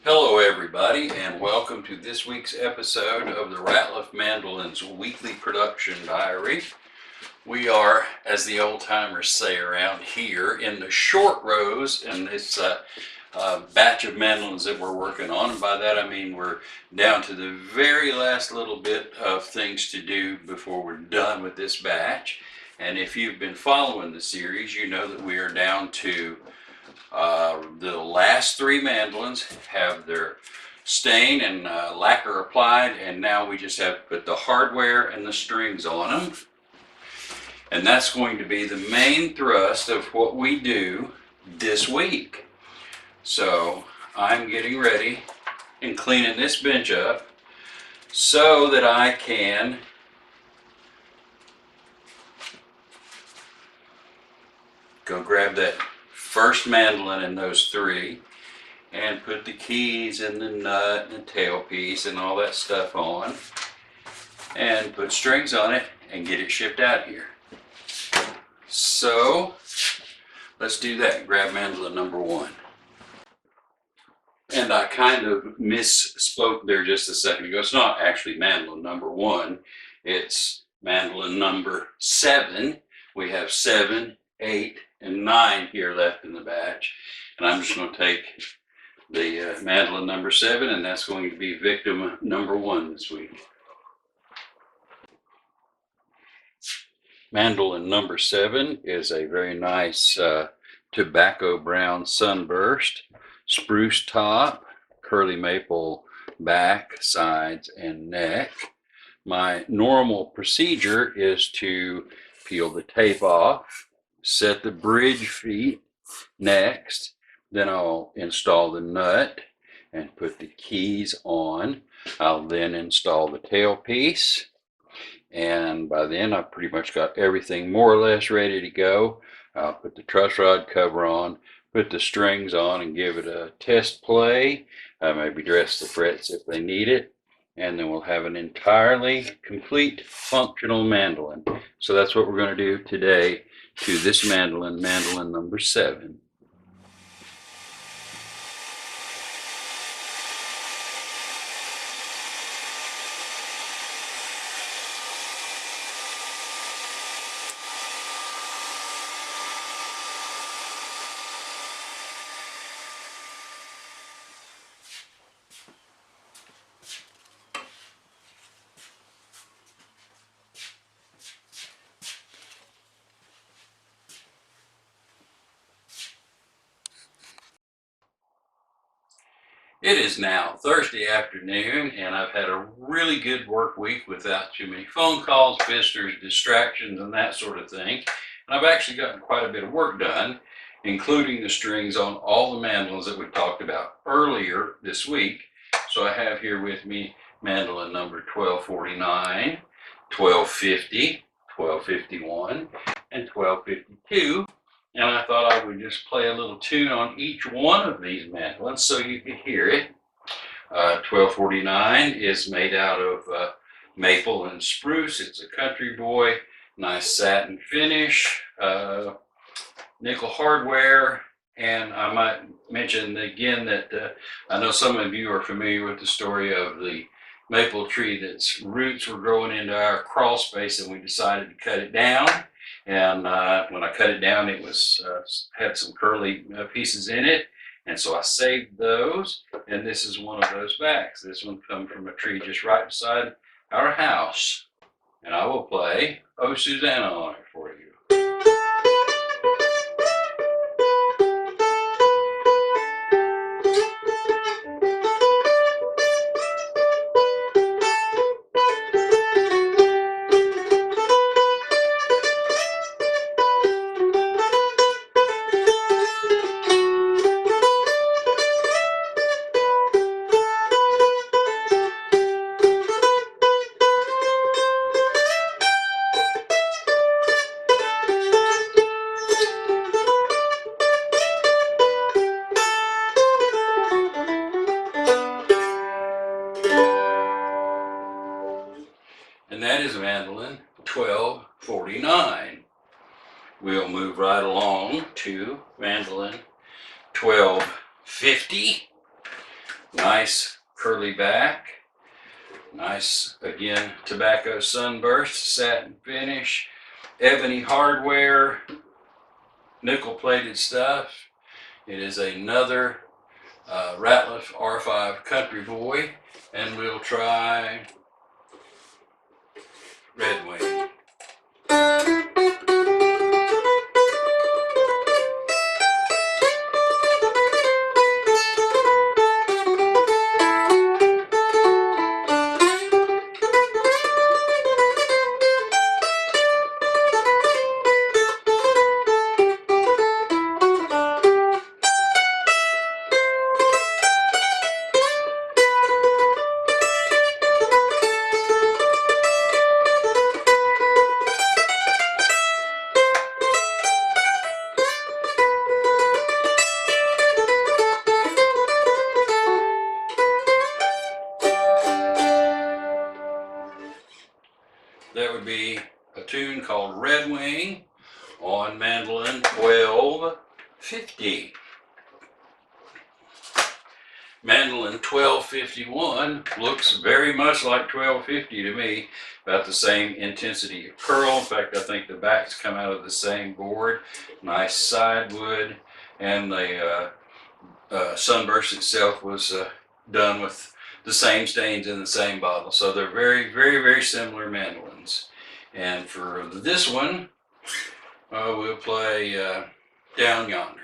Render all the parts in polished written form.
Hello everybody, and welcome to this week's episode of the Ratliff Mandolins weekly production diary. We are, as the old timers say around here, in the short rows in this batch of mandolins that we're working on. And by that I mean we're down to the very last little bit of things to do before we're done with this batch. And if you've been following the series, you know that we are down to the last three mandolins have their stain and lacquer applied, and now we just have to put the hardware and the strings on them. And that's going to be the main thrust of what we do this week. So I'm getting ready and cleaning this bench up so that I can go grab that first mandolin in those three and put the keys and the nut and the tailpiece and all that stuff on and put strings on it and get it shipped out here. So let's do that. Grab mandolin number one. And I kind of misspoke there just a second ago. It's not actually mandolin number one. It's mandolin number 7. We have 7, 8, and 9 here left in the batch. And I'm just going to take the mandolin number 7, and that's going to be victim number 1 this week. Mandolin number 7 is a very nice tobacco brown sunburst, spruce top, curly maple back, sides, and neck. My normal procedure is to peel the tape off, set the bridge feet next, then I'll install the nut and put the keys on. I'll then install the tailpiece, and by then I've pretty much got everything more or less ready to go. I'll put the truss rod cover on, put the strings on and give it a test play. Maybe dress the frets if they need it, and then we'll have an entirely complete functional mandolin. So that's what we're going to do today to this mandolin, mandolin number 7. It is now Thursday afternoon, and I've had a really good work week without too many phone calls, visitors, distractions, and that sort of thing. And I've actually gotten quite a bit of work done, including the strings on all the mandolins that we talked about earlier this week. So I have here with me mandolin number 1249, 1250, 1251, and 1252. And I thought I would just play a little tune on each one of these mandolins so you could hear it. 1249 is made out of maple and spruce. It's a country boy, nice satin finish, nickel hardware. And I might mention again that I know some of you are familiar with the story of the maple tree that's roots were growing into our crawl space, and we decided to cut it down. And when I cut it down, it was had some curly pieces in it, and so I saved those. And this is one of those backs. This one comes from a tree just right beside our house, and I will play "Oh Susanna" on it for you. And that is mandolin 1249. We'll move right along to mandolin 1250. Nice curly back. Nice, again, tobacco sunburst, satin finish, ebony hardware, nickel plated stuff. It is another Ratliff R5 Country Boy, and we'll try Red Wing. That would be a tune called Red Wing on Mandolin 1250. Mandolin 1251 looks very much like 1250 to me, about the same intensity of curl. In fact, I think the backs come out of the same board. Nice side wood, and the sunburst itself was done with the same stains in the same bottle. So they're very, very, very similar mandolins. And for this one, we'll play Down Yonder.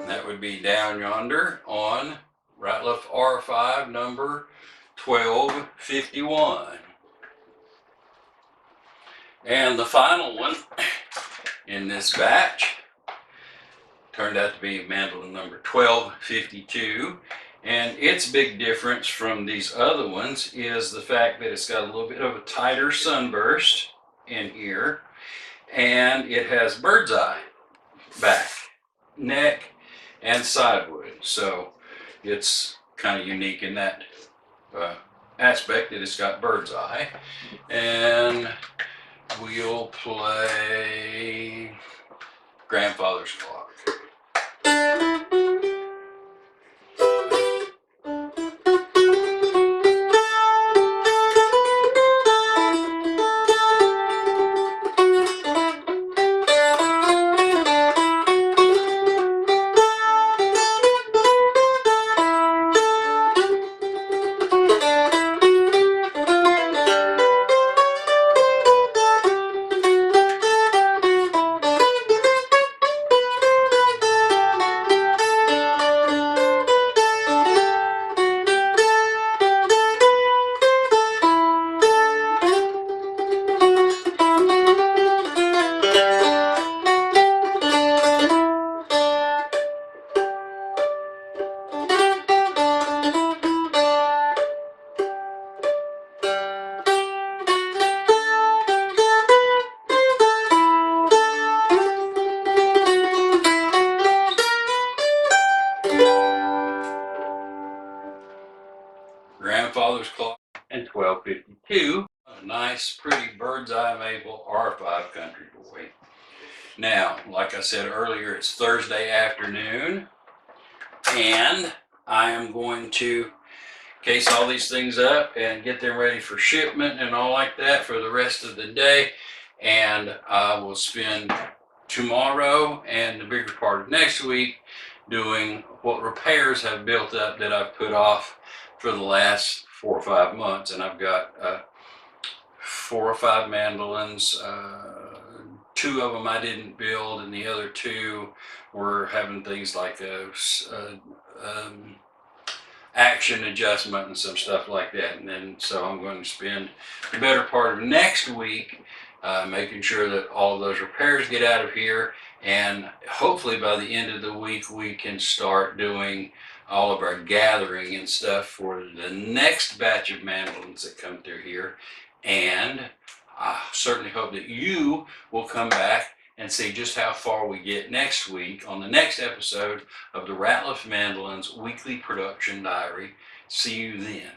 That would be Down Yonder on Ratliff R5 number 1251. And the final one in this batch turned out to be mandolin number 1252. And its big difference from these other ones is the fact that it's got a little bit of a tighter sunburst in here, and it has bird's eye back, neck, and side wood. So it's kind of unique in that aspect that it's got bird's eye. And we'll play Grandfather's Clock. Grandfather's Clock and 1252. A nice, pretty bird's eye maple R5 Country Boy. Now, like I said earlier, it's Thursday afternoon, and I am going to case all these things up and get them ready for shipment and all like that for the rest of the day. And I will spend tomorrow and the bigger part of next week doing what repairs have built up that I've put off for the last 4 or 5 months. And I've got 4 or 5 mandolins. 2 of them I didn't build, and the other 2 were having things like action adjustment and some stuff like that. And then so I'm going to spend the better part of next week making sure that all of those repairs get out of here, and hopefully by the end of the week we can start doing all of our gathering and stuff for the next batch of mandolins that come through here. And I certainly hope that you will come back and see just how far we get next week on the next episode of the Ratliff Mandolins Weekly Production Diary. See you then.